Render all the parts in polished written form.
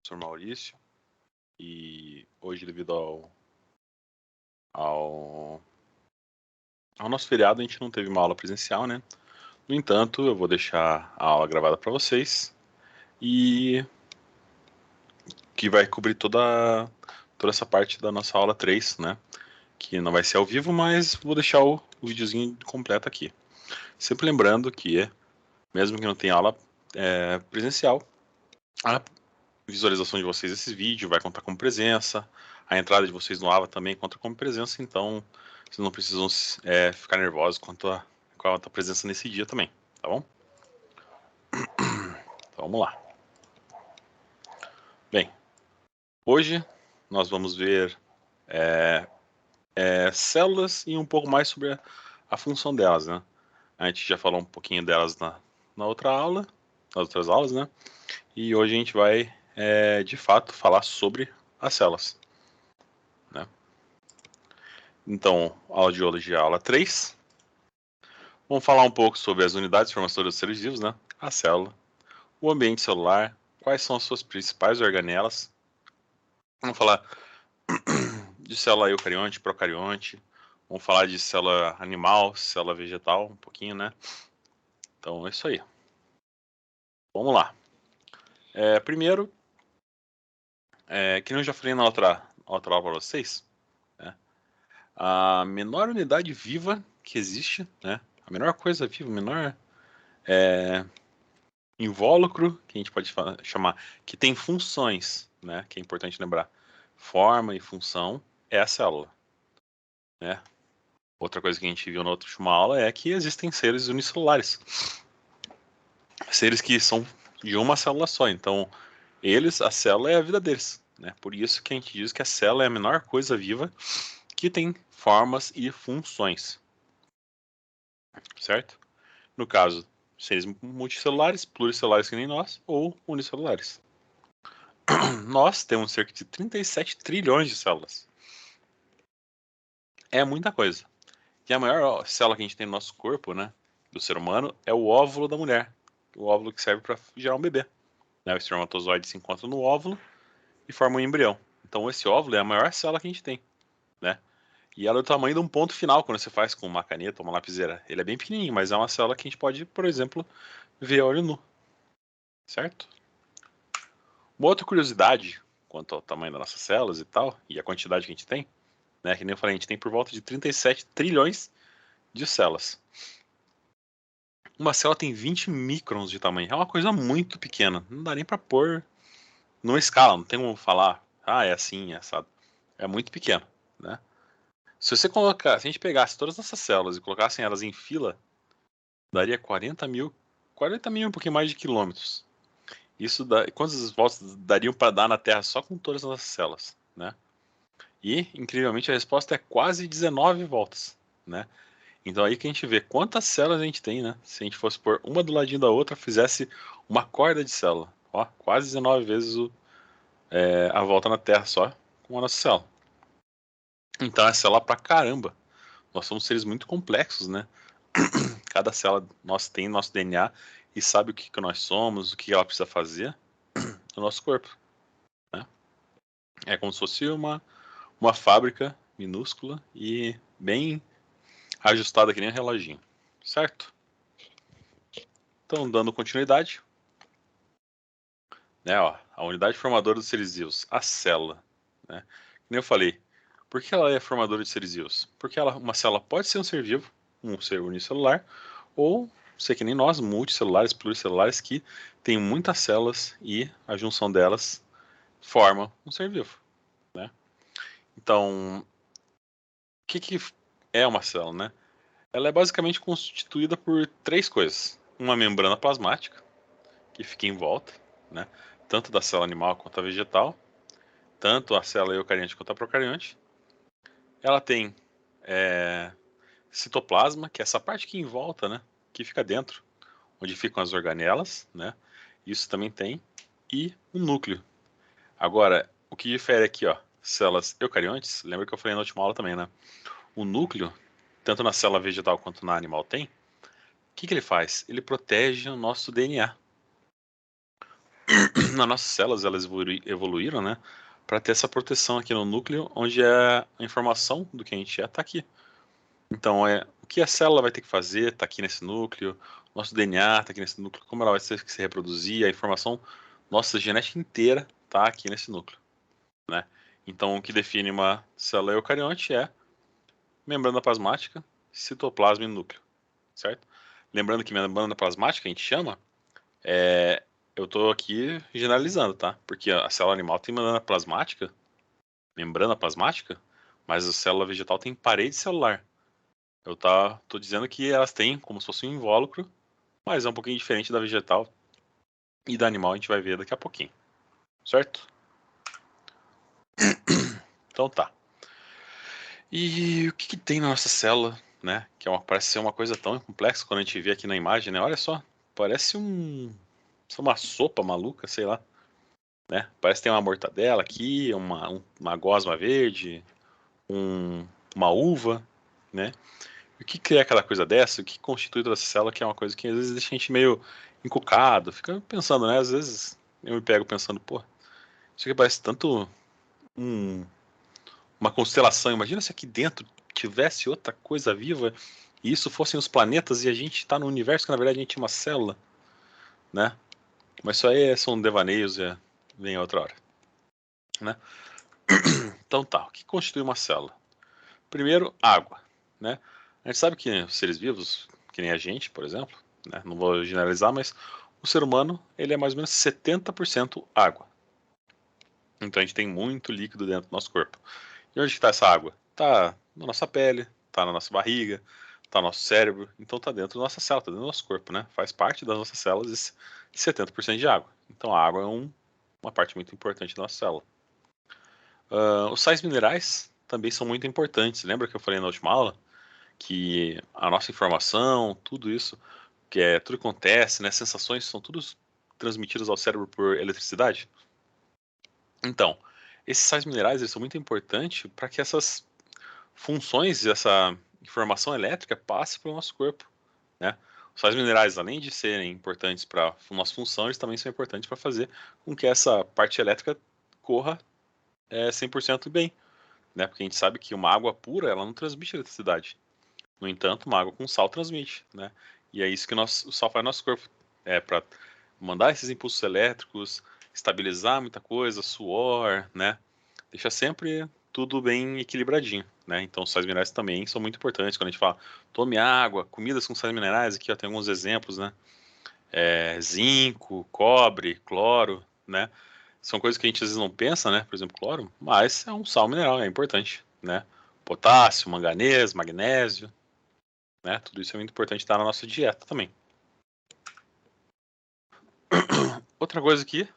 professor Maurício, e hoje, devido ao nosso feriado, a gente não teve uma aula presencial, né? No entanto, eu vou deixar a aula gravada para vocês e que vai cobrir toda essa parte da nossa aula 3, né? Que não vai ser ao vivo, mas vou deixar o videozinho completo aqui. Sempre lembrando que, mesmo que não tenha aula presencial, a visualização de vocês desse vídeo vai contar como presença, a entrada de vocês no AVA também conta como presença, então vocês não precisam ficar nervosos quanto a presença nesse dia também, tá bom? Então vamos lá. Bem, hoje nós vamos ver células e um pouco mais sobre a função delas, né? A gente já falou um pouquinho delas na outra aula, nas outras aulas, né? E hoje a gente vai, de fato, falar sobre as células, né? Então, aula de hoje é a aula 3. Vamos falar um pouco sobre as unidades formadoras dos seres vivos, né? A célula, o ambiente celular, quais são as suas principais organelas. Vamos falar de célula eucarionte, procarionte. Vamos falar de célula animal, célula vegetal, um pouquinho, né? Então, é isso aí. Vamos lá. Primeiro, que eu já falei na outra aula para vocês, né? A menor unidade viva que existe, né? A menor coisa viva, o menor invólucro, que a gente pode chamar, que tem funções, né? Que é importante lembrar. Forma e função é a célula, né? Outra coisa que a gente viu na última aula é que existem seres unicelulares. Seres que são de uma célula só. Então, a célula é a vida deles, né? Por isso que a gente diz que a célula é a menor coisa viva que tem formas e funções, certo? No caso, seres multicelulares, pluricelulares que nem nós, ou unicelulares. Nós temos cerca de 37 trilhões de células. É muita coisa. E a maior célula que a gente tem no nosso corpo, né, do ser humano, é o óvulo da mulher. O óvulo que serve para gerar um bebê. Né, o espermatozoide se encontra no óvulo e forma um embrião. Então esse óvulo é a maior célula que a gente tem, né? E ela é do tamanho de um ponto final quando você faz com uma caneta ou uma lapiseira. Ele é bem pequenininho, mas é uma célula que a gente pode, por exemplo, ver a olho nu, certo? Uma outra curiosidade quanto ao tamanho das nossas células e tal, e a quantidade que a gente tem, né? Que nem eu falei, a gente tem por volta de 37 trilhões de células. Uma célula tem 20 microns de tamanho. É uma coisa muito pequena. Não dá nem para pôr numa escala. Não tem como falar, é assim, é assado. É muito pequeno, né? Se você colocar, se a gente pegasse todas essas células e colocassem elas em fila, daria 40 mil e um pouquinho mais de quilômetros. Isso dá, quantas voltas dariam para dar na Terra só com todas essas células, né? E, incrivelmente, a resposta é quase 19 voltas, né? Então aí que a gente vê quantas células a gente tem, né? Se a gente fosse pôr uma do ladinho da outra, fizesse uma corda de célula. Ó, quase 19 vezes a volta na Terra só com a nossa célula. Então é célula pra caramba. Nós somos seres muito complexos, né? Cada célula nossa tem nosso DNA e sabe o que nós somos, o que ela precisa fazer no nosso corpo, né? É como se fosse uma fábrica minúscula e bem ajustada que nem um reloginho, certo? Então, dando continuidade, né, ó, a unidade formadora dos seres vivos, a célula, né? Como eu falei, por que ela é formadora de seres vivos? Porque uma célula pode ser um ser vivo, um ser unicelular, ou ser que nem nós, multicelulares, pluricelulares, que tem muitas células e a junção delas forma um ser vivo, né? Então, o que é uma célula, né? Ela é basicamente constituída por três coisas: uma membrana plasmática, que fica em volta, né? Tanto da célula animal quanto a vegetal, tanto a célula eucarionte quanto a procarionte. Ela tem citoplasma, que é essa parte que em volta, né? Que fica dentro, onde ficam as organelas, né? Isso também tem. E o núcleo. Agora, o que difere aqui, ó, células eucariontes, lembra que eu falei na última aula também, né? O núcleo, tanto na célula vegetal quanto na animal tem, o que ele faz? Ele protege o nosso DNA. nas nossas células elas evoluíram, né, para ter essa proteção aqui no núcleo, onde a informação do que a gente é está aqui. Então, o que a célula vai ter que fazer está aqui nesse núcleo, nosso DNA está aqui nesse núcleo, como ela vai ter que se reproduzir, a informação, nossa genética inteira está aqui nesse núcleo, né? Então, o que define uma célula eucarionte é membrana plasmática, citoplasma e núcleo, certo? Lembrando que membrana plasmática a gente chama, eu estou aqui generalizando, tá? Porque a célula animal tem membrana plasmática, mas a célula vegetal tem parede celular. Eu tô dizendo que elas têm como se fosse um invólucro, mas é um pouquinho diferente da vegetal e da animal, a gente vai ver daqui a pouquinho, certo? Então tá. E o que tem na nossa célula, né? Parece ser uma coisa tão complexa quando a gente vê aqui na imagem, né? Olha só, parece uma sopa maluca, sei lá, né? Parece que tem uma mortadela aqui, uma gosma verde, uma uva, né? O que é aquela coisa dessa? O que constitui toda essa célula, que é uma coisa que às vezes deixa a gente meio encucado, fica pensando, né? Às vezes eu me pego pensando, pô, isso aqui parece tanto um- uma constelação. Imagina se aqui dentro tivesse outra coisa viva e isso fossem os planetas e a gente está no universo que na verdade a gente é uma célula, né? Mas isso aí são devaneios e vem outra hora, né? Então tá, o que constitui uma célula? Primeiro, água, né? A gente sabe que os seres vivos, que nem a gente, por exemplo, né? Não vou generalizar, mas o ser humano, ele é mais ou menos 70% água. Então a gente tem muito líquido dentro do nosso corpo. E onde está essa água? Está na nossa pele, está na nossa barriga, está no nosso cérebro. Então está dentro da nossa célula, está dentro do nosso corpo, né? Faz parte das nossas células esse 70% de água. Então a água é uma parte muito importante da nossa célula. Os sais minerais também são muito importantes. Lembra que eu falei na última aula que a nossa informação, tudo isso, tudo que acontece, né? Sensações são todos transmitidas ao cérebro por eletricidade? Então, esses sais minerais eles são muito importantes para que essas funções, essa informação elétrica passe para o nosso corpo, né? Os sais minerais, além de serem importantes para a nossa função, eles também são importantes para fazer com que essa parte elétrica corra 100% bem, né? Porque a gente sabe que uma água pura, ela não transmite eletricidade. No entanto, uma água com sal transmite, né? E é isso que o sal faz no nosso corpo. É para mandar esses impulsos elétricos, estabilizar muita coisa, suor, né? Deixa sempre tudo bem equilibradinho, né? Então, os sais minerais também são muito importantes quando a gente fala tome água, comidas com sais minerais. Aqui ó, tem alguns exemplos, né? Zinco, cobre, cloro, né? São coisas que a gente às vezes não pensa, né? Por exemplo, cloro, mas é um sal mineral, é importante, né? Potássio, manganês, magnésio, né? Tudo isso é muito importante estar na nossa dieta também. Outra coisa que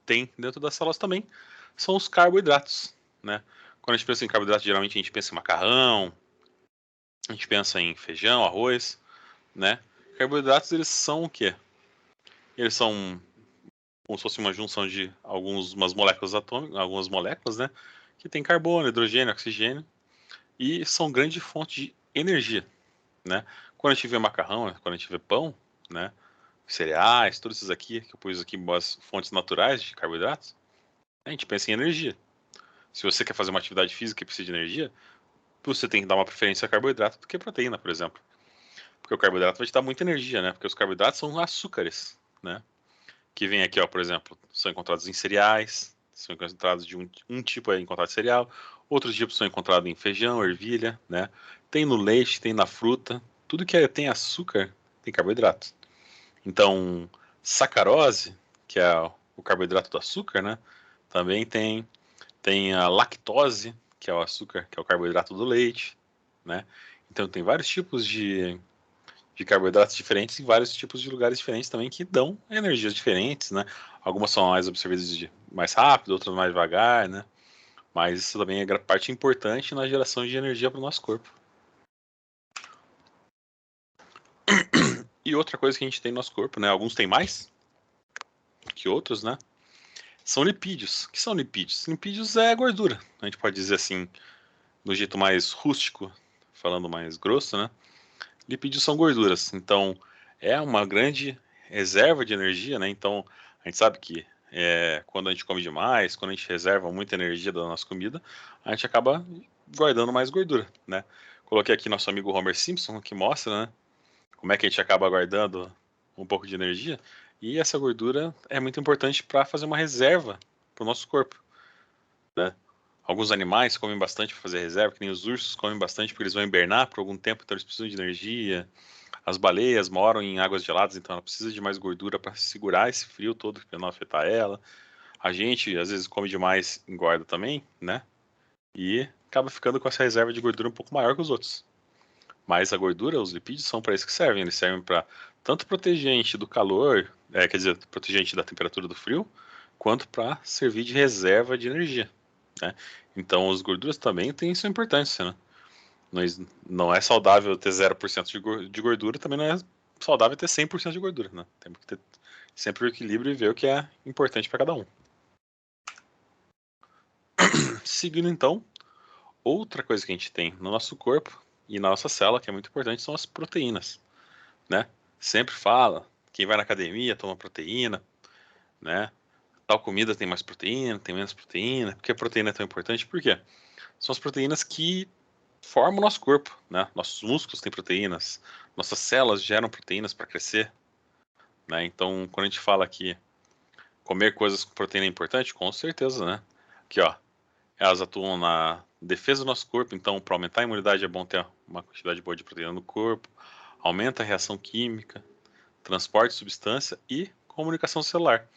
tem dentro das células também são os carboidratos, né? Quando a gente pensa em carboidrato, geralmente a gente pensa em macarrão, a gente pensa em feijão, arroz, né? Carboidratos, eles são o quê? Eles são como se fosse uma junção de algumas moléculas atômicas, algumas moléculas, né? Que tem carbono, hidrogênio, oxigênio e são grande fonte de energia, né? Quando a gente vê macarrão, quando a gente vê pão, né? Cereais, todos esses aqui, que eu pus aqui as fontes naturais de carboidratos, a gente pensa em energia. Se você quer fazer uma atividade física e precisa de energia, você tem que dar uma preferência a carboidrato do que a proteína, por exemplo. Porque o carboidrato vai te dar muita energia, né? Porque os carboidratos são açúcares, né? Que vem aqui, ó, por exemplo, são encontrados em cereais, são encontrados de um tipo é encontrado em cereal, outros tipos são encontrados em feijão, ervilha, né? Tem no leite, tem na fruta, tudo que tem açúcar tem carboidrato. Então, sacarose, que é o carboidrato do açúcar, né? Também tem a lactose, que é o açúcar, que é o carboidrato do leite, né? Então tem vários tipos de carboidratos diferentes em vários tipos de lugares diferentes também que dão energias diferentes, né? Algumas são mais absorvidas mais rápido, outras mais devagar, né? Mas isso também é parte importante na geração de energia para o nosso corpo. E outra coisa que a gente tem no nosso corpo, né? Alguns têm mais que outros, né? São lipídios. O que são lipídios? Lipídios é gordura. A gente pode dizer assim, do jeito mais rústico, falando mais grosso, né? Lipídios são gorduras. Então, é uma grande reserva de energia, né? Então, a gente sabe que quando a gente come demais, quando a gente reserva muita energia da nossa comida, a gente acaba guardando mais gordura, né? Coloquei aqui nosso amigo Homer Simpson, que mostra, né, como é que a gente acaba guardando um pouco de energia. E essa gordura é muito importante para fazer uma reserva para o nosso corpo, né? Alguns animais comem bastante para fazer reserva, que nem os ursos comem bastante porque eles vão hibernar por algum tempo, então eles precisam de energia. As baleias moram em águas geladas, então ela precisa de mais gordura para segurar esse frio todo para não afetar ela. A gente, às vezes, come demais, engorda também, né? E acaba ficando com essa reserva de gordura um pouco maior que os outros. Mas a gordura, os lipídios, são para isso que servem. Eles servem para tanto proteger a gente do calor, quer dizer, proteger a gente da temperatura do frio, quanto para servir de reserva de energia, né? Então, as gorduras também têm sua importância, né? Não é saudável ter 0% de gordura, também não é saudável ter 100% de gordura, né? Temos que ter sempre o equilíbrio e ver o que é importante para cada um. Seguindo então, outra coisa que a gente tem no nosso corpo e na nossa célula, que é muito importante, são as proteínas, né? Sempre fala, quem vai na academia toma proteína, né? Tal comida tem mais proteína, tem menos proteína. Por que a proteína é tão importante? Por quê? São as proteínas que formam o nosso corpo, né? Nossos músculos têm proteínas, nossas células geram proteínas para crescer, né? Então, quando a gente fala que comer coisas com proteína é importante, com certeza, né? Aqui, ó, elas atuam na defesa do nosso corpo, então para aumentar a imunidade é bom ter uma quantidade boa de proteína no corpo, aumenta a reação química, transporte de substância e comunicação celular.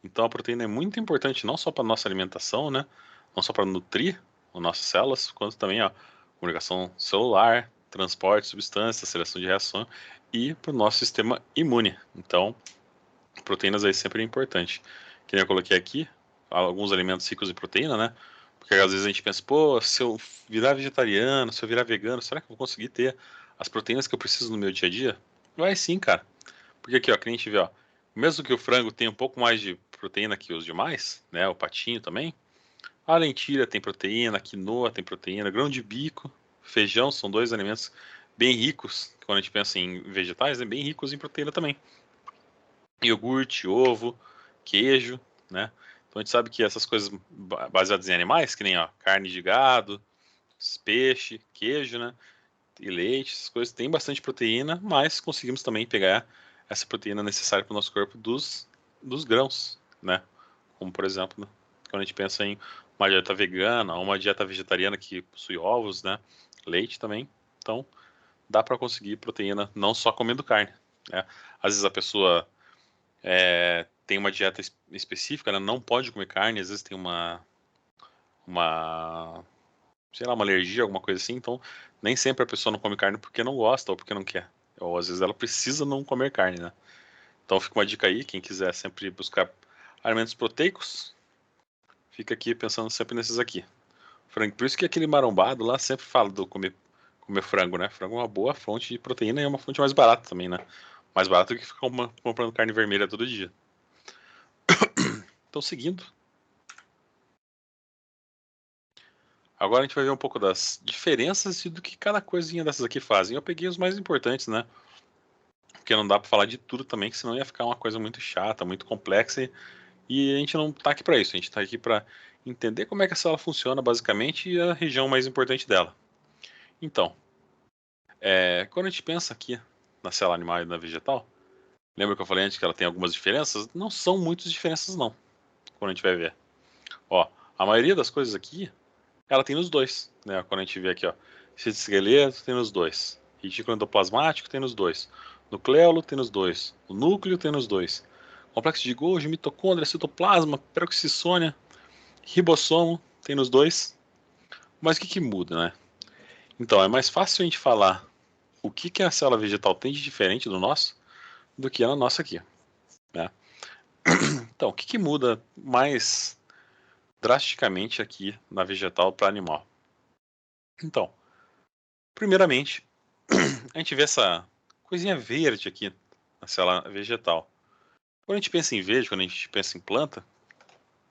Então a proteína é muito importante não só para nossa alimentação, né? Não só para nutrir as nossas células, quanto também a comunicação celular, transporte de substâncias, seleção de reação e para o nosso sistema imune. Então, proteínas aí sempre é importante. Que nem eu coloquei aqui, alguns alimentos ricos em proteína, né? Porque às vezes a gente pensa, pô, se eu virar vegetariano, se eu virar vegano, será que eu vou conseguir ter as proteínas que eu preciso no meu dia a dia? Vai sim, cara. Porque aqui, ó, que a gente vê, ó, mesmo que o frango tenha um pouco mais de proteína que os demais, né? O patinho também. A lentilha tem proteína, a quinoa tem proteína, grão de bico, feijão são dois alimentos bem ricos, quando a gente pensa em vegetais, né? Bem ricos em proteína também. Iogurte, ovo, queijo, né? Então a gente sabe que essas coisas baseadas em animais, que nem ó, carne de gado, peixe, queijo, né? E leite, essas coisas têm bastante proteína, mas conseguimos também pegar essa proteína necessária para o nosso corpo dos grãos, né? Como por exemplo, né? Quando a gente pensa em uma dieta vegana ou uma dieta vegetariana que possui ovos, né? Leite também. Então dá para conseguir proteína não só comendo carne, né? Às vezes a pessoa tem uma dieta específica, né? Não pode comer carne, às vezes tem uma, sei lá, uma alergia, alguma coisa assim, então nem sempre a pessoa não come carne porque não gosta ou porque não quer. Ou às vezes ela precisa não comer carne, né? Então fica uma dica aí, quem quiser sempre buscar alimentos proteicos, fica aqui pensando sempre nesses aqui. Frango, por isso que aquele marombado lá sempre fala do comer frango, né? Frango é uma boa fonte de proteína e é uma fonte mais barata também, né? Mais barato do que ficar comprando carne vermelha todo dia. Então, seguindo, agora a gente vai ver um pouco das diferenças e do que cada coisinha dessas aqui fazem. Eu peguei os mais importantes, né? Porque não dá pra falar de tudo também, que senão ia ficar uma coisa muito chata, muito complexa e a gente não tá aqui pra isso. A gente tá aqui pra entender como é que a célula funciona basicamente e a região mais importante dela. Então, quando a gente pensa aqui na célula animal e na vegetal, lembra que eu falei antes que ela tem algumas diferenças? Não são muitas diferenças não, quando a gente vai ver. Ó, a maioria das coisas aqui ela tem nos dois, né? Quando a gente vê aqui, ó, citoesqueleto tem nos dois, retículo endoplasmático tem nos dois, nucleolo tem nos dois, o núcleo tem nos dois, complexo de Golgi, mitocôndria, citoplasma, peroxissônia, ribossomo tem nos dois. Mas o que que muda, né? Então, é mais fácil a gente falar o que que a célula vegetal tem de diferente do nosso do que a nossa aqui, né? Então, o que que muda mais drasticamente aqui na vegetal para animal? Então, primeiramente, a gente vê essa coisinha verde aqui na célula vegetal. Quando a gente pensa em verde, quando a gente pensa em planta,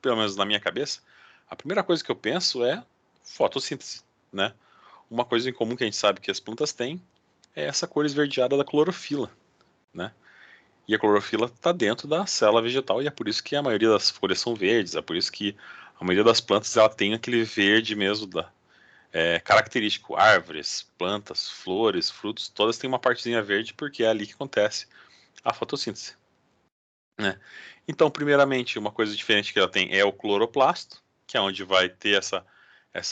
pelo menos na minha cabeça, a primeira coisa que eu penso é fotossíntese, né? Uma coisa em comum que a gente sabe que as plantas têm é essa cor esverdeada da clorofila, né? E a clorofila está dentro da célula vegetal e é por isso que a maioria das folhas são verdes, é por isso que a maioria das plantas ela tem aquele verde mesmo característico. Árvores, plantas, flores, frutos, todas têm uma partezinha verde porque é ali que acontece a fotossíntese, né? Então, primeiramente, uma coisa diferente que ela tem é o cloroplasto, que é onde vai ter essa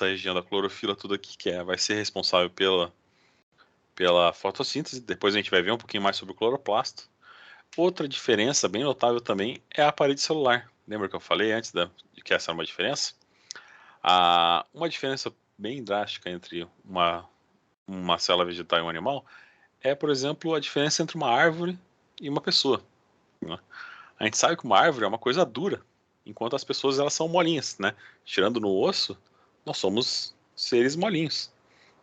região da clorofila, tudo aqui, vai ser responsável pela fotossíntese. Depois a gente vai ver um pouquinho mais sobre o cloroplasto. Outra diferença bem notável também é a parede celular. Lembra que eu falei antes de que essa era uma diferença? Uma diferença bem drástica entre uma célula vegetal e um animal é, por exemplo, a diferença entre uma árvore e uma pessoa, né? A gente sabe que uma árvore é uma coisa dura, enquanto as pessoas elas são molinhas, né? Tirando no osso, nós somos seres molinhos,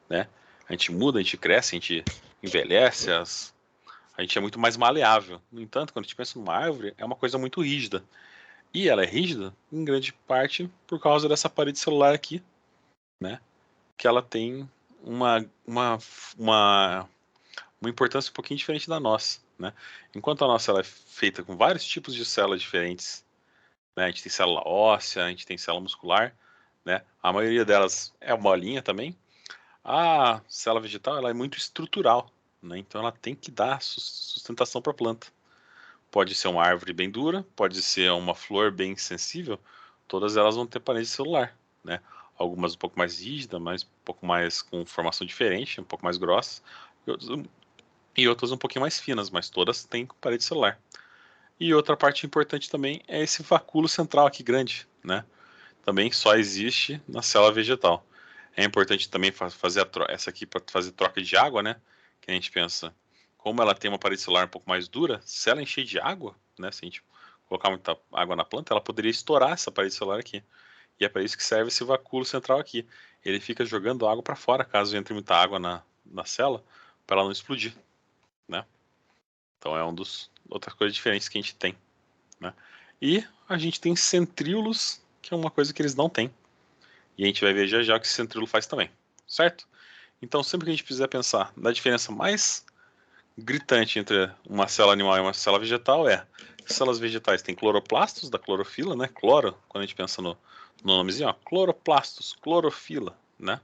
né? A gente muda, a gente cresce, a gente envelhece, a gente é muito mais maleável. No entanto, quando a gente pensa numa árvore, é uma coisa muito rígida. E ela é rígida, em grande parte, por causa dessa parede celular aqui, né? Que ela tem uma, uma, uma, uma importância um pouquinho diferente da nossa, né? Enquanto a nossa ela é feita com vários tipos de células diferentes, né? A gente tem célula óssea, a gente tem célula muscular, né? A maioria delas é molinha também. A célula vegetal ela é muito estrutural, né? Então ela tem que dar sustentação para a planta. Pode ser uma árvore bem dura, pode ser uma flor bem sensível, todas elas vão ter parede celular, né? Algumas um pouco mais rígidas, mas um pouco mais com formação diferente, um pouco mais grossas, e outras um pouquinho mais finas, mas todas têm parede celular. E outra parte importante também é esse vacúolo central aqui grande, né? Também só existe na célula vegetal. É importante também fazer essa aqui para fazer troca de água, né? Que a gente pensa, como ela tem uma parede celular um pouco mais dura, se ela encher de água, né? Se a gente colocar muita água na planta, ela poderia estourar essa parede celular aqui. E é para isso que serve esse vacúolo central aqui. Ele fica jogando água para fora, caso entre muita água na célula, para ela não explodir, né? Então é outras coisas diferentes que a gente tem, né? E a gente tem centríolos, que é uma coisa que eles não têm. E a gente vai ver já já o que esse centríolo faz também, certo? Então, sempre que a gente precisar pensar na diferença mais gritante entre uma célula animal e uma célula vegetal células vegetais têm cloroplastos da clorofila, né? Cloro, quando a gente pensa no nomezinho, ó, cloroplastos, clorofila, né?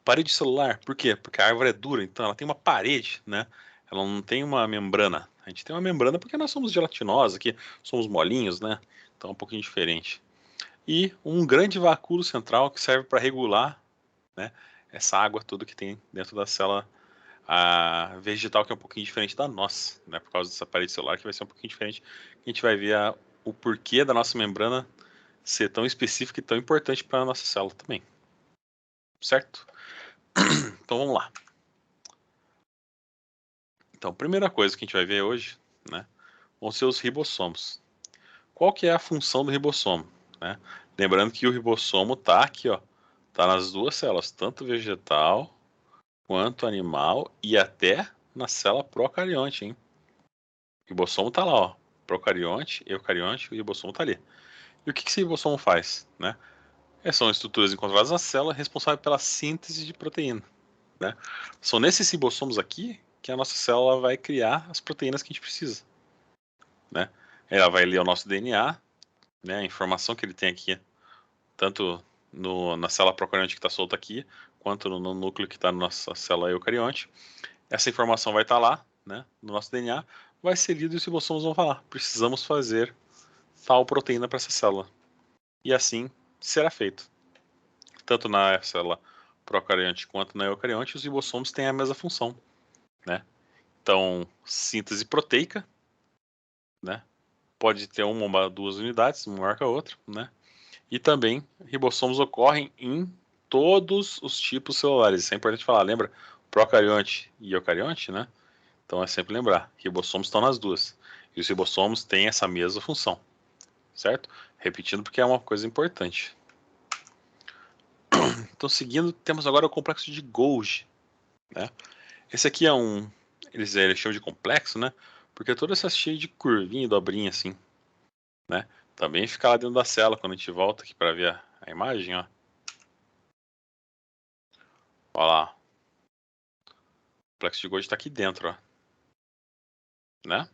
Parede celular, por quê? Porque a árvore é dura, então ela tem uma parede, né? Ela não tem uma membrana. A gente tem uma membrana porque nós somos gelatinosos aqui, somos molinhos, né? Então é um pouquinho diferente. E um grande vacúolo central que serve para regular, né, essa água toda que tem dentro da célula vegetal, que é um pouquinho diferente da nossa, né, por causa dessa parede celular que vai ser um pouquinho diferente. A gente vai ver o porquê da nossa membrana ser tão específica e tão importante para a nossa célula também, certo? Então vamos lá. Então, primeira coisa que a gente vai ver hoje, né, vão ser os ribossomos. Qual que é a função do ribossomo, né? Lembrando que o ribossomo tá aqui, ó, tá nas duas células, tanto vegetal quanto animal e até na célula procarionte, hein? O ribossomo tá lá, ó, procarionte, eucarionte, o ribossomo tá ali. E o que esse ribossomo faz, né? São estruturas encontradas na célula responsáveis pela síntese de proteína, né? São nesses ribossomos aqui que a nossa célula vai criar as proteínas que a gente precisa, né? Ela vai ler o nosso DNA, né? A informação que ele tem aqui, tanto na célula procarionte que está solta aqui, quanto no núcleo que está na nossa célula eucarionte. Essa informação vai estar lá, né, no nosso DNA, vai ser lido e os ribossomos vão falar: precisamos fazer tal proteína para essa célula. E assim será feito. Tanto na célula procarionte quanto na eucarionte, os ribossomos têm a mesma função, né? Então, síntese proteica, né? Pode ter uma ou duas unidades, uma maior que a outra, né? E também ribossomos ocorrem em todos os tipos celulares. Isso é importante falar, lembra? Procarionte e eucarionte, né? Então é sempre lembrar, ribossomos estão nas duas. E os ribossomos têm essa mesma função, certo? Repetindo porque é uma coisa importante. Então, seguindo, temos agora o complexo de Golgi, né? Esse aqui é eles chamam de complexo, né? Porque toda essa cheia de curvinha e dobrinha assim, né? Também fica lá dentro da célula quando a gente volta aqui para ver a imagem, ó. Olha lá. O complexo de Golgi está aqui dentro, ó, né?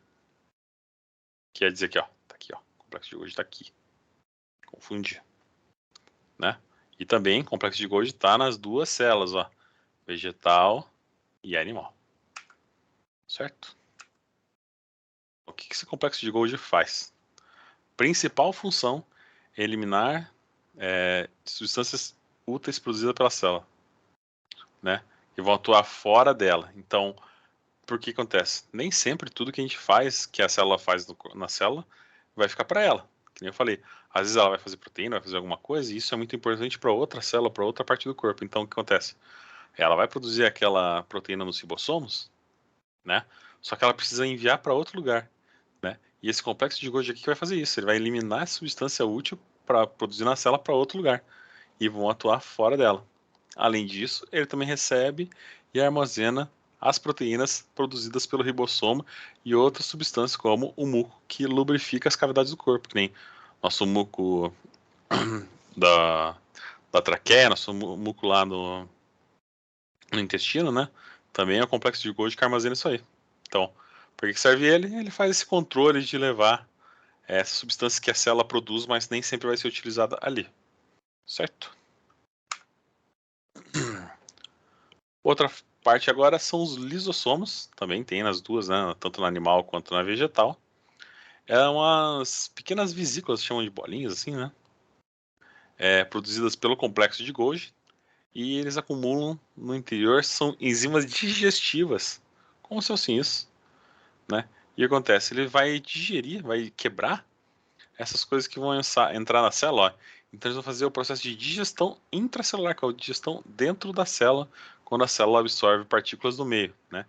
Quer dizer que, ó, tá aqui, ó. O complexo de Golgi tá aqui. Confundi. Né? E também, o complexo de Golgi tá nas duas células, ó. Vegetal e animal. Certo? O que esse complexo de Golgi faz? Principal função é eliminar substâncias úteis produzidas pela célula, né? E vão atuar fora dela. Então, por que acontece? Nem sempre tudo que a gente faz, que a célula faz na célula, vai ficar para ela. Que nem eu falei, às vezes ela vai fazer proteína, vai fazer alguma coisa, e isso é muito importante para outra célula, para outra parte do corpo. Então, o que acontece? Ela vai produzir aquela proteína nos ribossomos, né? Só que ela precisa enviar para outro lugar, né? E esse complexo de Golgi aqui vai fazer isso. Ele vai eliminar a substância útil para produzir na célula para outro lugar e vão atuar fora dela. Além disso, ele também recebe e armazena as proteínas produzidas pelo ribossomo e outras substâncias como o muco que lubrifica as cavidades do corpo, que nem nosso muco da, da traqueia, nosso muco lá no intestino, né? Também é o complexo de Golgi que armazena isso aí. Então, por que serve ele? Ele faz esse controle de levar essa substância que a célula produz, mas nem sempre vai ser utilizada ali. Certo? Outra parte agora são os lisossomos, também tem nas duas, né? Tanto no animal quanto na vegetal. É umas pequenas vesículas, chamam de bolinhas assim, né? Produzidas pelo complexo de Golgi e eles acumulam no interior, são enzimas digestivas, como se fossem isso, né? E o que acontece? Ele vai digerir, vai quebrar essas coisas que vão entrar na célula, ó. Então eles vão fazer o processo de digestão intracelular, que é a digestão dentro da célula, quando a célula absorve partículas do meio, né?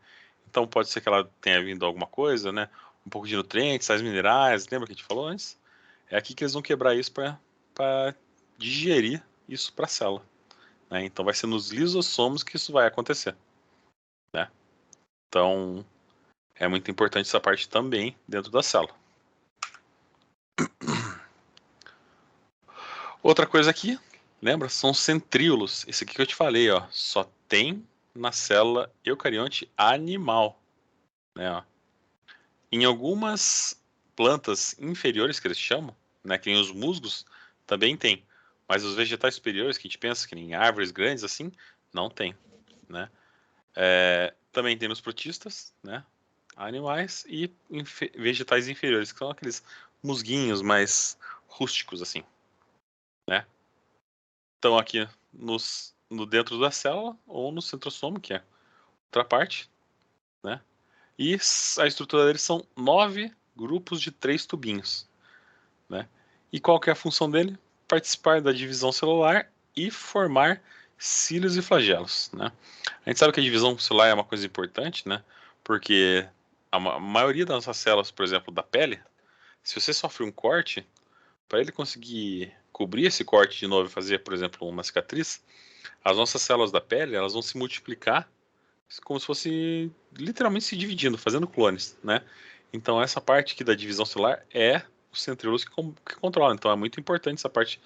Então pode ser que ela tenha vindo alguma coisa, né? Um pouco de nutrientes, sais minerais, lembra que a gente falou antes? É aqui que eles vão quebrar isso para digerir isso para a célula, né? Então vai ser nos lisossomos que isso vai acontecer, né? Então é muito importante essa parte também dentro da célula. Outra coisa aqui, lembra? São centríolos. Esse aqui que eu te falei, ó, só tem na célula eucarionte animal, né? Ó. Em algumas plantas inferiores que eles chamam, né, que nem os musgos, também tem. Mas os vegetais superiores, que a gente pensa que nem árvores grandes assim, não tem, né? Também tem nos protistas, né? Animais e vegetais inferiores, que são aqueles musguinhos mais rústicos assim, né? Estão aqui no dentro da célula ou no centrossomo, que é outra parte, né? E a estrutura deles são 9 grupos de 3 tubinhos, né? E qual que é a função dele? Participar da divisão celular e formar cílios e flagelos, né? A gente sabe que a divisão celular é uma coisa importante, né? Porque a maioria das nossas células, por exemplo, da pele, se você sofre um corte, para ele conseguir cobrir esse corte de novo e fazer, por exemplo, uma cicatriz, as nossas células da pele, elas vão se multiplicar como se fosse literalmente se dividindo, fazendo clones, né? Então essa parte aqui da divisão celular é os centríolos que controlam. Então é muito importante essa parte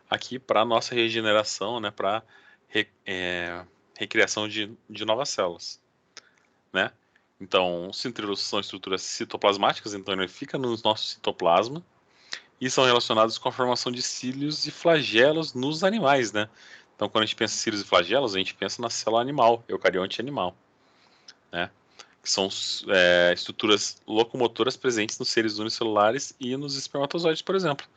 aqui para a nossa regeneração, né? Para recriação de novas células, né? Então os centríolos são estruturas citoplasmáticas, então ele fica no nosso citoplasma e são relacionados com a formação de cílios e flagelos nos animais, né? Então, quando a gente pensa em cílios e flagelos, a gente pensa na célula animal, eucarionte animal, né? Que são estruturas locomotoras presentes nos seres unicelulares e nos espermatozoides, por exemplo.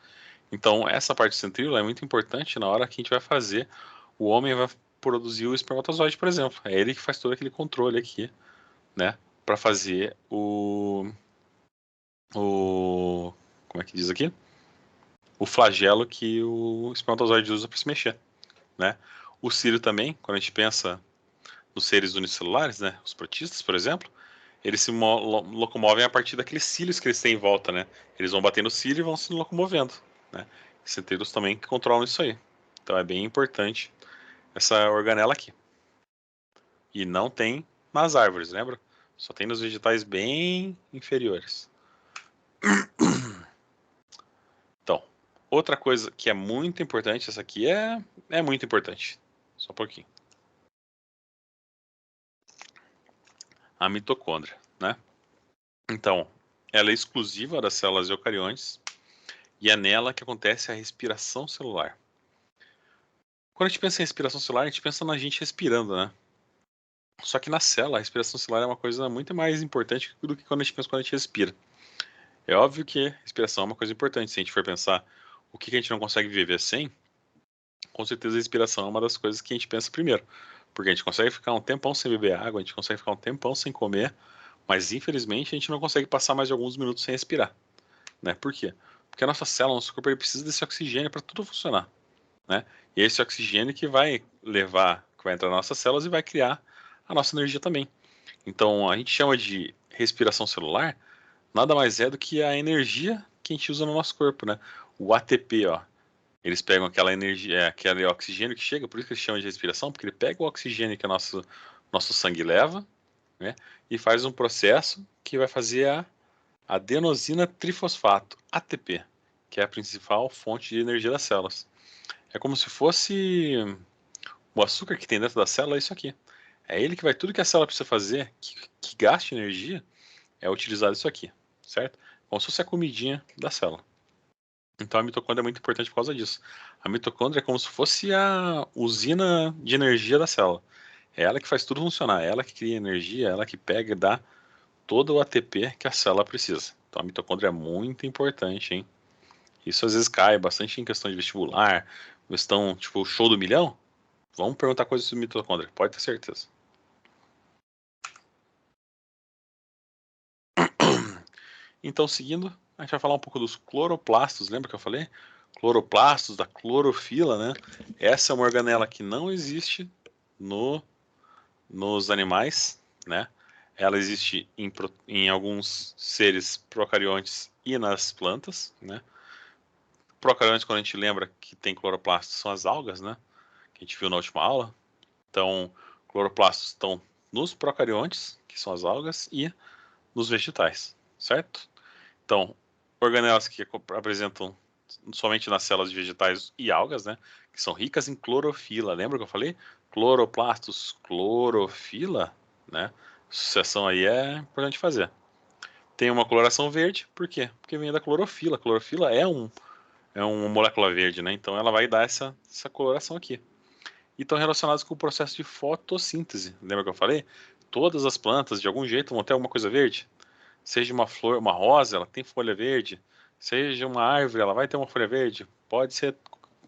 Então, essa parte centríola é muito importante na hora que a gente vai fazer, o homem vai produzir o espermatozoide, por exemplo. É ele que faz todo aquele controle aqui, né? Para fazer o. Como é que diz aqui? O flagelo que o espermatozoide usa para se mexer, né? O cílio também, quando a gente pensa nos seres unicelulares, né? Os protistas, por exemplo, eles se locomovem a partir daqueles cílios que eles têm em volta, né? Eles vão bater no cílio e vão se locomovendo, né? Centríolos também que controlam isso aí. Então é bem importante essa organela aqui. E não tem nas árvores, lembra? Só tem nos vegetais bem inferiores. Então, outra coisa que é muito importante, essa aqui é muito importante. Só um pouquinho. A mitocôndria, né? Então, ela é exclusiva das células eucariontes e é nela que acontece a respiração celular. Quando a gente pensa em respiração celular, a gente pensa na gente respirando, né? Só que na célula, a respiração celular é uma coisa muito mais importante do que quando a gente pensa quando a gente respira. É óbvio que respiração é uma coisa importante. Se a gente for pensar o que a gente não consegue viver sem, com certeza a respiração é uma das coisas que a gente pensa primeiro. Porque a gente consegue ficar um tempão sem beber água, a gente consegue ficar um tempão sem comer, mas infelizmente a gente não consegue passar mais de alguns minutos sem respirar, né? Por quê? Porque a nossa célula, nosso corpo, ele precisa desse oxigênio para tudo funcionar, né? E é esse oxigênio que vai levar, que vai entrar nas nossas células e vai criar a nossa energia também. Então a gente chama de respiração celular, nada mais é do que a energia que a gente usa no nosso corpo, né? O ATP, ó. Eles pegam aquela energia, aquele oxigênio que chega, por isso que eles chamam de respiração, porque ele pega o oxigênio que o nosso sangue leva, né? E faz um processo que vai fazer a adenosina trifosfato, ATP, que é a principal fonte de energia das células. É como se fosse o açúcar que tem dentro da célula, é isso aqui. É ele que vai, tudo que a célula precisa fazer, que gaste energia, é utilizado isso aqui, certo? Como se fosse a comidinha da célula. Então a mitocôndria é muito importante por causa disso. A mitocôndria é como se fosse a usina de energia da célula. É ela que faz tudo funcionar, é ela que cria energia, é ela que pega e dá todo o ATP que a célula precisa. Então a mitocôndria é muito importante, hein? Isso às vezes cai bastante em questão de vestibular, questão tipo show do milhão. Vamos perguntar coisas sobre mitocôndria, pode ter certeza. Então, seguindo, a gente vai falar um pouco dos cloroplastos. Lembra que eu falei? Cloroplastos, da clorofila, né? Essa é uma organela que não existe no, nos animais, né? Ela existe em alguns seres procariontes e nas plantas, né? Procariontes, quando a gente lembra que tem cloroplastos, são as algas, né? Que a gente viu na última aula. Então, cloroplastos estão nos procariontes, que são as algas, e nos vegetais, certo? Então, organelas que apresentam somente nas células de vegetais e algas, né? Que são ricas em clorofila. Lembra que eu falei? Cloroplastos, clorofila, né? Associação aí é importante fazer. Tem uma coloração verde, por quê? Porque vem da clorofila. A clorofila é uma molécula verde, né? Então ela vai dar essa coloração aqui. E estão relacionados com o processo de fotossíntese. Lembra que eu falei? Todas as plantas, de algum jeito, vão ter alguma coisa verde. Seja uma flor, uma rosa, ela tem folha verde. Seja uma árvore, ela vai ter uma folha verde. Pode ser.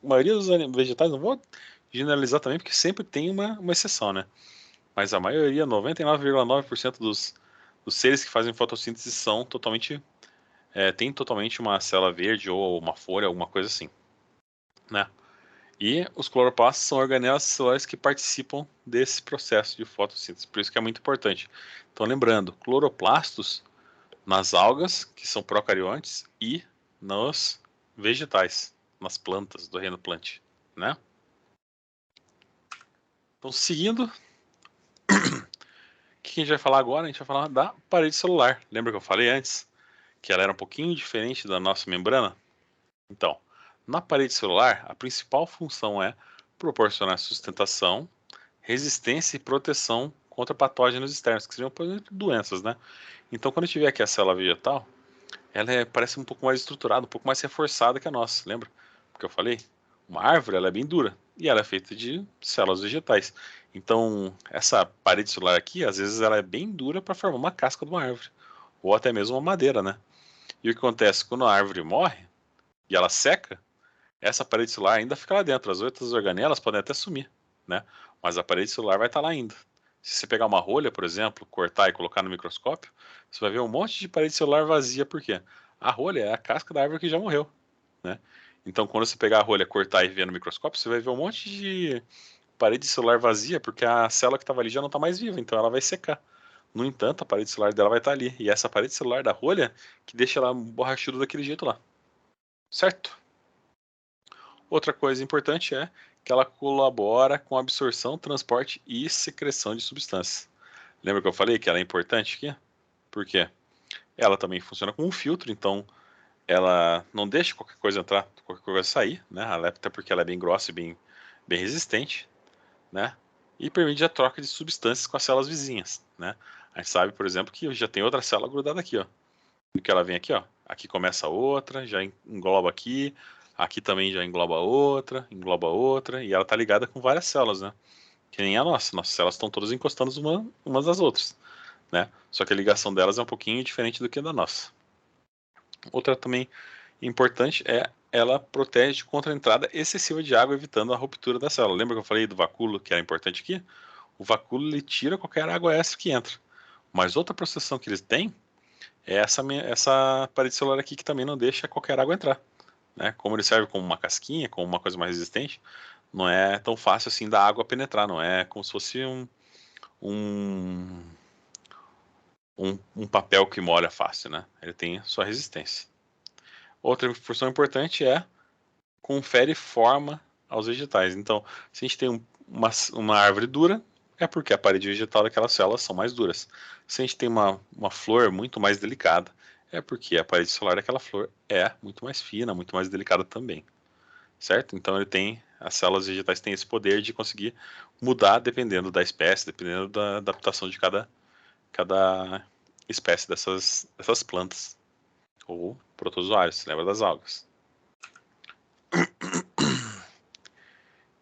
A maioria dos vegetais, não vou generalizar também, porque sempre tem uma exceção, né? Mas a maioria, 99,9% dos seres que fazem fotossíntese são totalmente. Tem totalmente uma célula verde ou uma folha, alguma coisa assim, né? E os cloroplastos são organelas celulares que participam desse processo de fotossíntese. Por isso que é muito importante. Então, lembrando, cloroplastos nas algas, que são procariontes, e nos vegetais, nas plantas do reino plant, né? Então, seguindo, o que a gente vai falar agora? A gente vai falar da parede celular. Lembra que eu falei antes que ela era um pouquinho diferente da nossa membrana? Então, na parede celular, a principal função é proporcionar sustentação, resistência e proteção contra patógenos externos, que seriam, por exemplo, doenças, né? Então, quando tiver aqui a célula vegetal, ela parece um pouco mais estruturada, um pouco mais reforçada que a nossa, lembra? Porque eu falei, uma árvore ela é bem dura e ela é feita de células vegetais. Então, essa parede celular aqui, às vezes ela é bem dura para formar uma casca de uma árvore, ou até mesmo uma madeira, né? E o que acontece quando a árvore morre e ela seca, essa parede celular ainda fica lá dentro. As outras organelas podem até sumir, né? Mas a parede celular vai estar lá ainda. Se você pegar uma rolha, por exemplo, cortar e colocar no microscópio, você vai ver um monte de parede celular vazia. Por quê? A rolha é a casca da árvore que já morreu, né? Então, quando você pegar a rolha, cortar e ver no microscópio, você vai ver um monte de parede celular vazia, porque a célula que estava ali já não está mais viva, então ela vai secar. No entanto, a parede celular dela vai estar ali. E essa parede celular da rolha que deixa ela borrachuda daquele jeito lá. Certo? Outra coisa importante é que ela colabora com a absorção, transporte e secreção de substâncias. Lembra que eu falei que ela é importante aqui? Por quê? Ela também funciona como um filtro, então ela não deixa qualquer coisa entrar, qualquer coisa sair, né? Até porque ela é bem grossa e bem resistente, né? E permite a troca de substâncias com as células vizinhas, né? A gente sabe, por exemplo, que já tem outra célula grudada aqui, ó. que ela vem aqui, ó. Aqui começa outra, já engloba aqui. Aqui também já engloba outra. E ela tá ligada com várias células, né? Que nem a nossa. Nossas células estão todas encostando umas das outras, né? Só que a ligação delas é um pouquinho diferente do que a da nossa. Outra também importante é ela protege contra a entrada excessiva de água, evitando a ruptura da célula. Lembra que eu falei do vacúolo, que era importante aqui? O vacúolo ele tira qualquer água extra que entra. Mas outra proteção que eles têm é essa parede celular aqui que também não deixa qualquer água entrar, né? Como ele serve como uma casquinha, como uma coisa mais resistente, não é tão fácil assim da água penetrar, não é como se fosse um, um papel que molha fácil, né? Ele tem sua resistência. Outra função importante é confere forma aos vegetais. Então, se a gente tem uma árvore dura, é porque a parede vegetal daquelas células são mais duras. Se a gente tem uma flor muito mais delicada, é porque a parede celular daquela flor é muito mais fina, muito mais delicada também, certo? Então ele tem, as células vegetais têm esse poder de conseguir mudar dependendo da espécie, dependendo da adaptação de cada espécie dessas plantas ou protozoários, lembra das algas.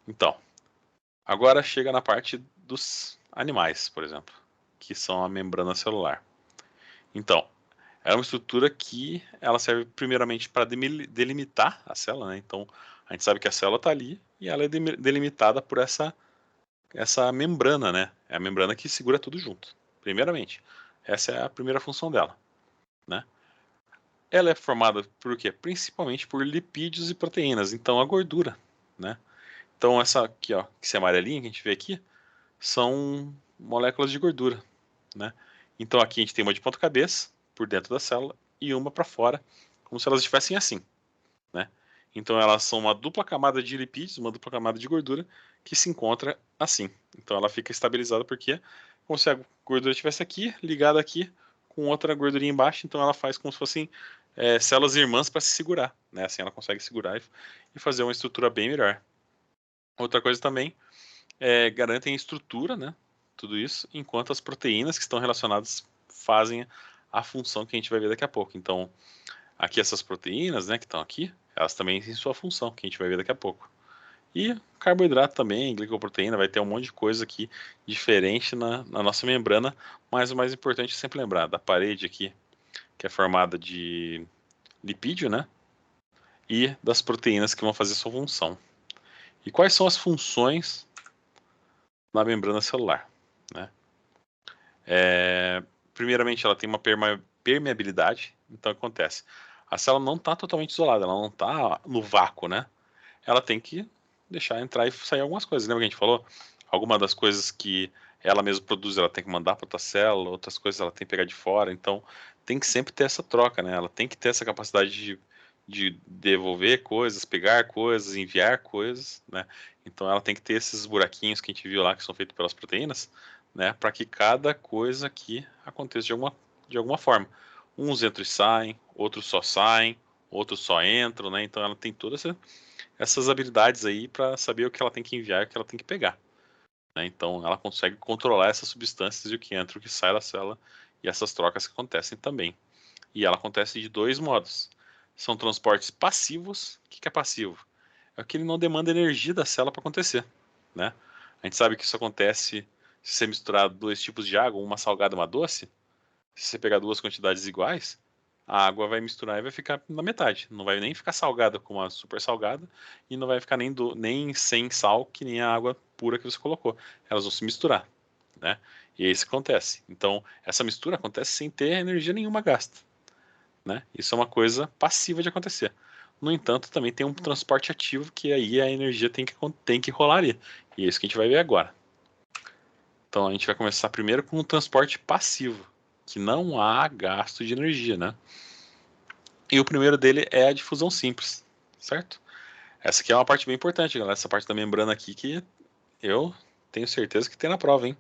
Então, agora chega na parte dos animais, por exemplo, que são a membrana celular. Então, é uma estrutura que ela serve primeiramente para delimitar a célula, né? Então, a gente sabe que a célula está ali e ela é delimitada por essa membrana, né? É a membrana que segura tudo junto. Primeiramente, essa é a primeira função dela, né? Ela é formada por quê? Principalmente por lipídios e proteínas, então a gordura, né? Então essa aqui, ó, que é amarelinha que a gente vê aqui, são moléculas de gordura, né? Então aqui a gente tem uma de ponta cabeça por dentro da célula e uma para fora, como se elas estivessem assim, né? Então elas são uma dupla camada de lipídios, uma dupla camada de gordura que se encontra assim. Então ela fica estabilizada porque como se a gordura estivesse aqui, ligada aqui com outra gordurinha embaixo, então ela faz como se fossem células irmãs para se segurar, né? Assim ela consegue segurar e fazer uma estrutura bem melhor. Outra coisa também garantem estrutura, né? Tudo isso, enquanto as proteínas que estão relacionadas fazem a função que a gente vai ver daqui a pouco. Então, aqui essas proteínas, né, que estão aqui, elas também têm sua função, que a gente vai ver daqui a pouco. E carboidrato também, glicoproteína, vai ter um monte de coisa aqui diferente na nossa membrana, mas o mais importante é sempre lembrar da parede aqui, que é formada de lipídio, né? E das proteínas que vão fazer sua função. E quais são as funções na membrana celular, né? Primeiramente, ela tem uma permeabilidade, então acontece. A célula não está totalmente isolada, ela não está no vácuo, né? Ela tem que deixar entrar e sair algumas coisas. Lembra que a gente falou? Alguma das coisas que ela mesma produz, ela tem que mandar para outra célula, outras coisas ela tem que pegar de fora. Então, tem que sempre ter essa troca, né? Ela tem que ter essa capacidade de devolver coisas, pegar coisas, enviar coisas, né? Então, ela tem que ter esses buraquinhos que a gente viu lá, que são feitos pelas proteínas, né? Para que cada coisa aqui aconteça de alguma forma. Uns entram e saem, outros só saem, outros só entram, né? Então, ela tem toda essas habilidades aí para saber o que ela tem que enviar e o que ela tem que pegar, né? Então ela consegue controlar essas substâncias e o que entra e o que sai da célula e essas trocas que acontecem também. E ela acontece de dois modos. São transportes passivos. O que é passivo? É que ele não demanda energia da célula para acontecer, né? A gente sabe que isso acontece se você misturar dois tipos de água, uma salgada e uma doce. Se você pegar duas quantidades iguais, a água vai misturar e vai ficar na metade. Não vai nem ficar salgada como a super salgada e não vai ficar nem sem sal que nem a água pura que você colocou. Elas vão se misturar, né? E é isso que acontece. Então, essa mistura acontece sem ter energia nenhuma gasta, né? Isso é uma coisa passiva de acontecer. No entanto, também tem um transporte ativo que aí a energia tem que rolar ali. E é isso que a gente vai ver agora. Então, a gente vai começar primeiro com o transporte passivo, que não há gasto de energia, né? E o primeiro dele é a difusão simples, certo? Essa aqui é uma parte bem importante, galera. Essa parte da membrana aqui que eu tenho certeza que tem na prova, hein?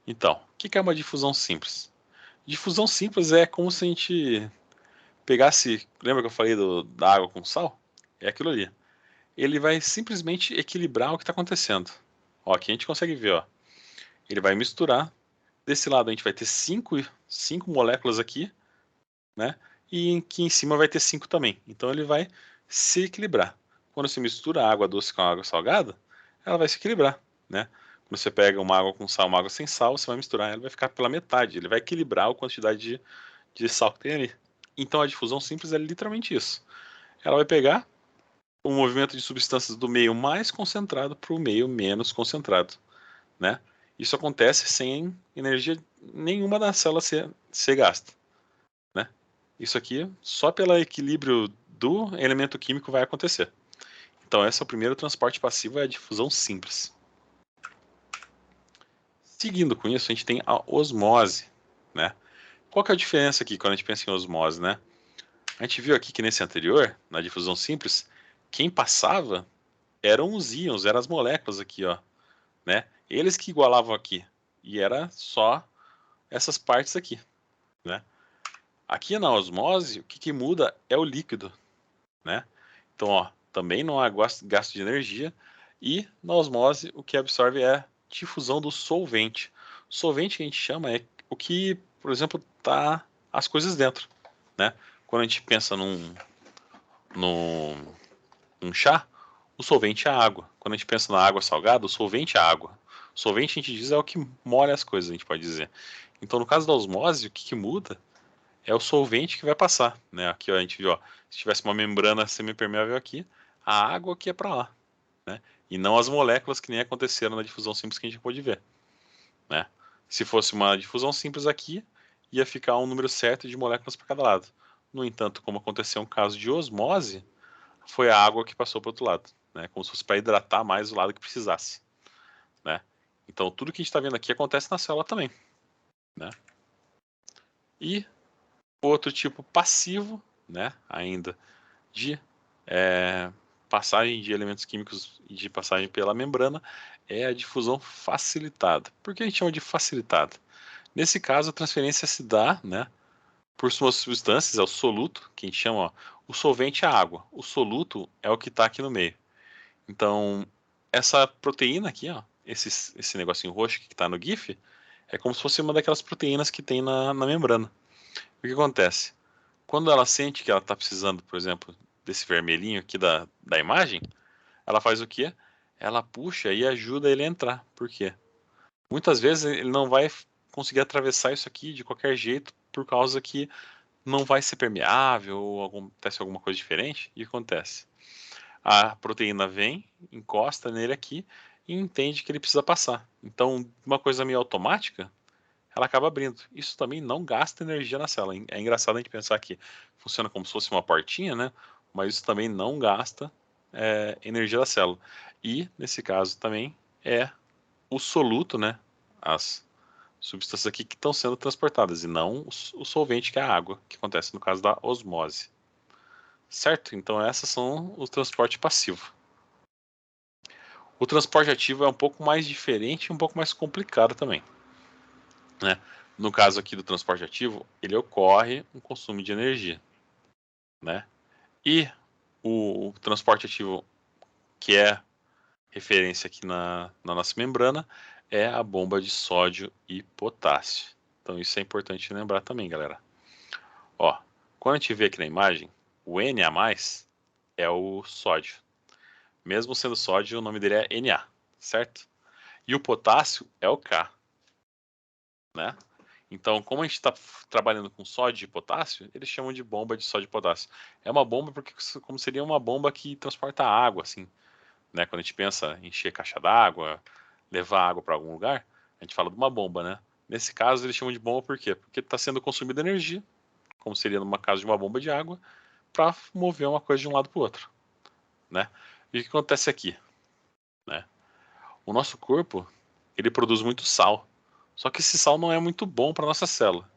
Então, o que é uma difusão simples? Difusão simples é como se a gente pegasse. Lembra que eu falei da água com sal? É aquilo ali. Ele vai simplesmente equilibrar o que está acontecendo. Ó, aqui a gente consegue ver, ó. Ele vai misturar. Desse lado a gente vai ter cinco moléculas aqui né? E aqui em cima vai ter 5 também. Então ele vai se equilibrar. Quando você mistura a água doce com a água salgada, ela vai se equilibrar, né? Quando você pega uma água com sal, uma água sem sal, você vai misturar, ela vai ficar pela metade. Ele vai equilibrar a quantidade de sal que tem ali. Então a difusão simples é literalmente isso. Ela vai pegar o movimento de substâncias do meio mais concentrado para o meio menos concentrado, né? Isso acontece sem energia nenhuma da célula ser gasta, né? Isso aqui só pelo equilíbrio do elemento químico vai acontecer. Então esse é o primeiro transporte passivo, é a difusão simples. Seguindo com isso, a gente tem a osmose, né? Qual que é a diferença aqui quando a gente pensa em osmose, né? A gente viu aqui que nesse anterior, na difusão simples, quem passava eram os íons, eram as moléculas aqui, ó, né? Eles que igualavam aqui. E era só essas partes aqui, né? Aqui na osmose, o que, que muda é o líquido, né? Então, ó, também não há gasto de energia. E na osmose, o que absorve é a difusão do solvente. O solvente que a gente chama é o que, por exemplo, tá as coisas dentro, né? Quando a gente pensa num, num chá, o solvente é a água. Quando a gente pensa na água salgada, o solvente é a água. O solvente, a gente diz, é o que molha as coisas, a gente pode dizer. Então, no caso da osmose, o que, que muda é o solvente que vai passar, né? Aqui ó, a gente viu, ó, se tivesse uma membrana semipermeável aqui, a água aqui é para lá, né? E não as moléculas que nem aconteceram na difusão simples que a gente pôde ver, né? Se fosse uma difusão simples aqui, ia ficar um número certo de moléculas para cada lado. No entanto, como aconteceu um caso de osmose, foi a água que passou para o outro lado, né? Como se fosse para hidratar mais o lado que precisasse, né? Então, tudo que a gente está vendo aqui acontece na célula também, né? E outro tipo passivo, né? Ainda de passagem de elementos químicos e de passagem pela membrana é a difusão facilitada. Por que a gente chama de facilitada? Nesse caso, a transferência se dá, né, por suas substâncias, é o soluto, que a gente chama, ó, o solvente é a água, o soluto é o que está aqui no meio. Então, essa proteína aqui, ó, esse negocinho roxo que está no GIF, é como se fosse uma daquelas proteínas que tem na membrana. O que acontece? Quando ela sente que ela está precisando, por exemplo, desse vermelhinho aqui da imagem, ela faz o quê? Ela puxa e ajuda ele a entrar. Por quê? Muitas vezes ele não vai conseguir atravessar isso aqui de qualquer jeito por causa que não vai ser permeável ou acontece alguma coisa diferente. E o que acontece? A proteína vem, encosta nele aqui e entende que ele precisa passar. Então, uma coisa meio automática, ela acaba abrindo. Isso também não gasta energia na célula. É engraçado a gente pensar que funciona como se fosse uma portinha, né? Mas isso também não gasta energia da célula. E, nesse caso também, é o soluto, né? As substâncias aqui que estão sendo transportadas, e não o solvente, que é a água, que acontece no caso da osmose. Certo? Então, essas são o transporte passivo. O transporte ativo é um pouco mais diferente e um pouco mais complicado também, né? No caso aqui do transporte ativo, ele ocorre um consumo de energia, né? E o transporte ativo, que é referência aqui na nossa membrana, é a bomba de sódio e potássio. Então isso é importante lembrar também, galera. Ó, quando a gente vê aqui na imagem, o Na+ é o sódio. Mesmo sendo sódio, o nome dele é Na, certo? E o potássio é o K, né? Então, como a gente está trabalhando com sódio e potássio, eles chamam de bomba de sódio e potássio. É uma bomba porque como seria uma bomba que transporta água, assim, né? Quando a gente pensa em encher caixa d'água, levar água para algum lugar, a gente fala de uma bomba, né? Nesse caso, eles chamam de bomba por quê? Porque está sendo consumida energia, como seria numa casa de uma bomba de água, para mover uma coisa de um lado para o outro, né? E o que acontece aqui, né? O nosso corpo, ele produz muito sal. Só que esse sal não é muito bom para nossa célula.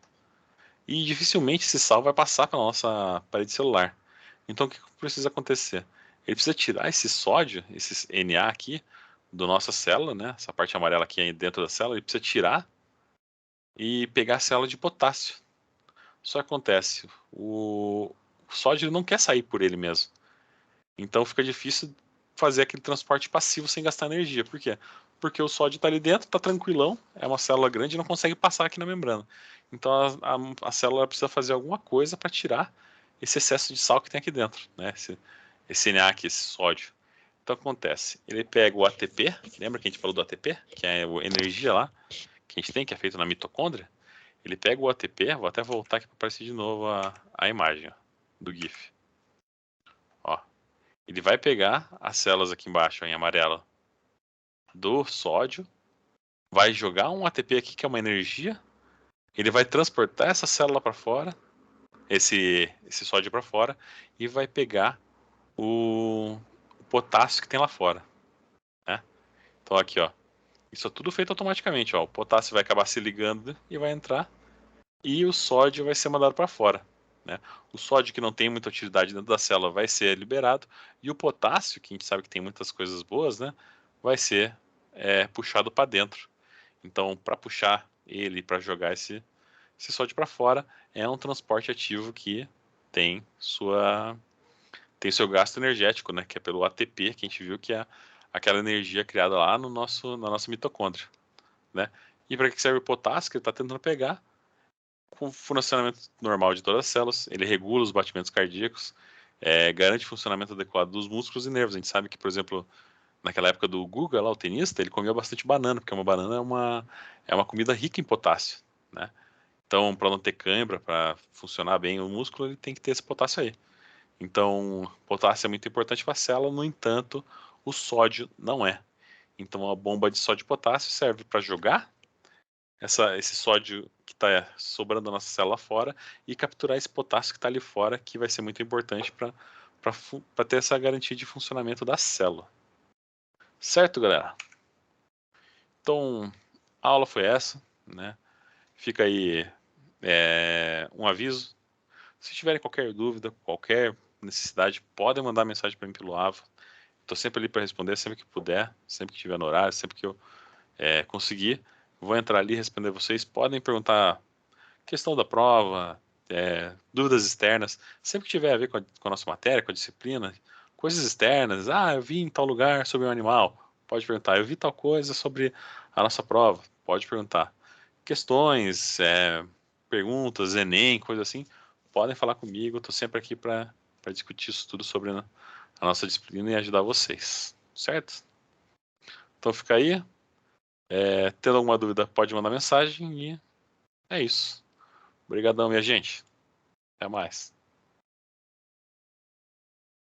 E dificilmente esse sal vai passar pela nossa parede celular. Então o que precisa acontecer? Ele precisa tirar esse sódio, esse Na aqui, da nossa célula, né? Essa parte amarela aqui dentro da célula, ele precisa tirar e pegar a célula de potássio. Só que acontece, o sódio não quer sair por ele mesmo. Então fica difícil fazer aquele transporte passivo sem gastar energia. Por quê? porque o sódio está ali dentro, está tranquilão, é uma célula grande e não consegue passar aqui na membrana. Então a célula precisa fazer alguma coisa para tirar esse excesso de sal que tem aqui dentro, né? Esse Na aqui, esse sódio. Então acontece, ele pega o ATP, lembra que a gente falou do ATP, que é a energia lá, que a gente tem, que é feito na mitocôndria? Ele pega o ATP, vou até voltar aqui para aparecer de novo a imagem ó, do GIF. Ó, ele vai pegar as células aqui embaixo, ó, em amarelo, do sódio, vai jogar um ATP aqui, que é uma energia, ele vai transportar essa célula para fora, esse sódio para fora, e vai pegar o potássio que tem lá fora. Né? Então aqui, ó, isso é tudo feito automaticamente. Ó, o potássio vai acabar se ligando e vai entrar, e o sódio vai ser mandado para fora. Né? O sódio que não tem muita utilidade dentro da célula vai ser liberado, e o potássio, que a gente sabe que tem muitas coisas boas, né, vai ser puxado para dentro. Então, para puxar ele, para jogar esse sódio para fora, é um transporte ativo que tem seu gasto energético, né, que é pelo ATP, que a gente viu que é aquela energia criada lá na nossa mitocôndria. Né? E para que serve o potássio que ele está tentando pegar? Com o funcionamento normal de todas as células, ele regula os batimentos cardíacos, garante o funcionamento adequado dos músculos e nervos. A gente sabe que, por exemplo, naquela época do Guga, lá, o tenista, ele comia bastante banana, porque uma banana é uma comida rica em potássio, né? Então, para não ter cãibra, para funcionar bem o músculo, ele tem que ter esse potássio aí. Então, potássio é muito importante para a célula, no entanto, o sódio não é. Então, a bomba de sódio e potássio serve para jogar esse sódio que está sobrando da nossa célula fora e capturar esse potássio que está ali fora, que vai ser muito importante para ter essa garantia de funcionamento da célula. Certo, galera? Então, a aula foi essa, né? Fica aí um aviso. Se tiverem qualquer dúvida, qualquer necessidade, podem mandar mensagem para mim pelo AVA. Estou sempre ali para responder, sempre que puder, sempre que tiver no horário, sempre que eu conseguir. Vou entrar ali e responder vocês. Podem perguntar questão da prova, dúvidas externas, sempre que tiver a ver com a nossa matéria, com a disciplina, coisas externas. Ah, eu vi em tal lugar sobre um animal. Pode perguntar. Eu vi tal coisa sobre a nossa prova. Pode perguntar. Questões, perguntas, Enem, coisa assim, podem falar comigo. Estou sempre aqui para discutir isso tudo sobre a nossa disciplina e ajudar vocês. Certo? Então fica aí. Tendo alguma dúvida, pode mandar mensagem e é isso. Obrigadão, minha gente. Até mais.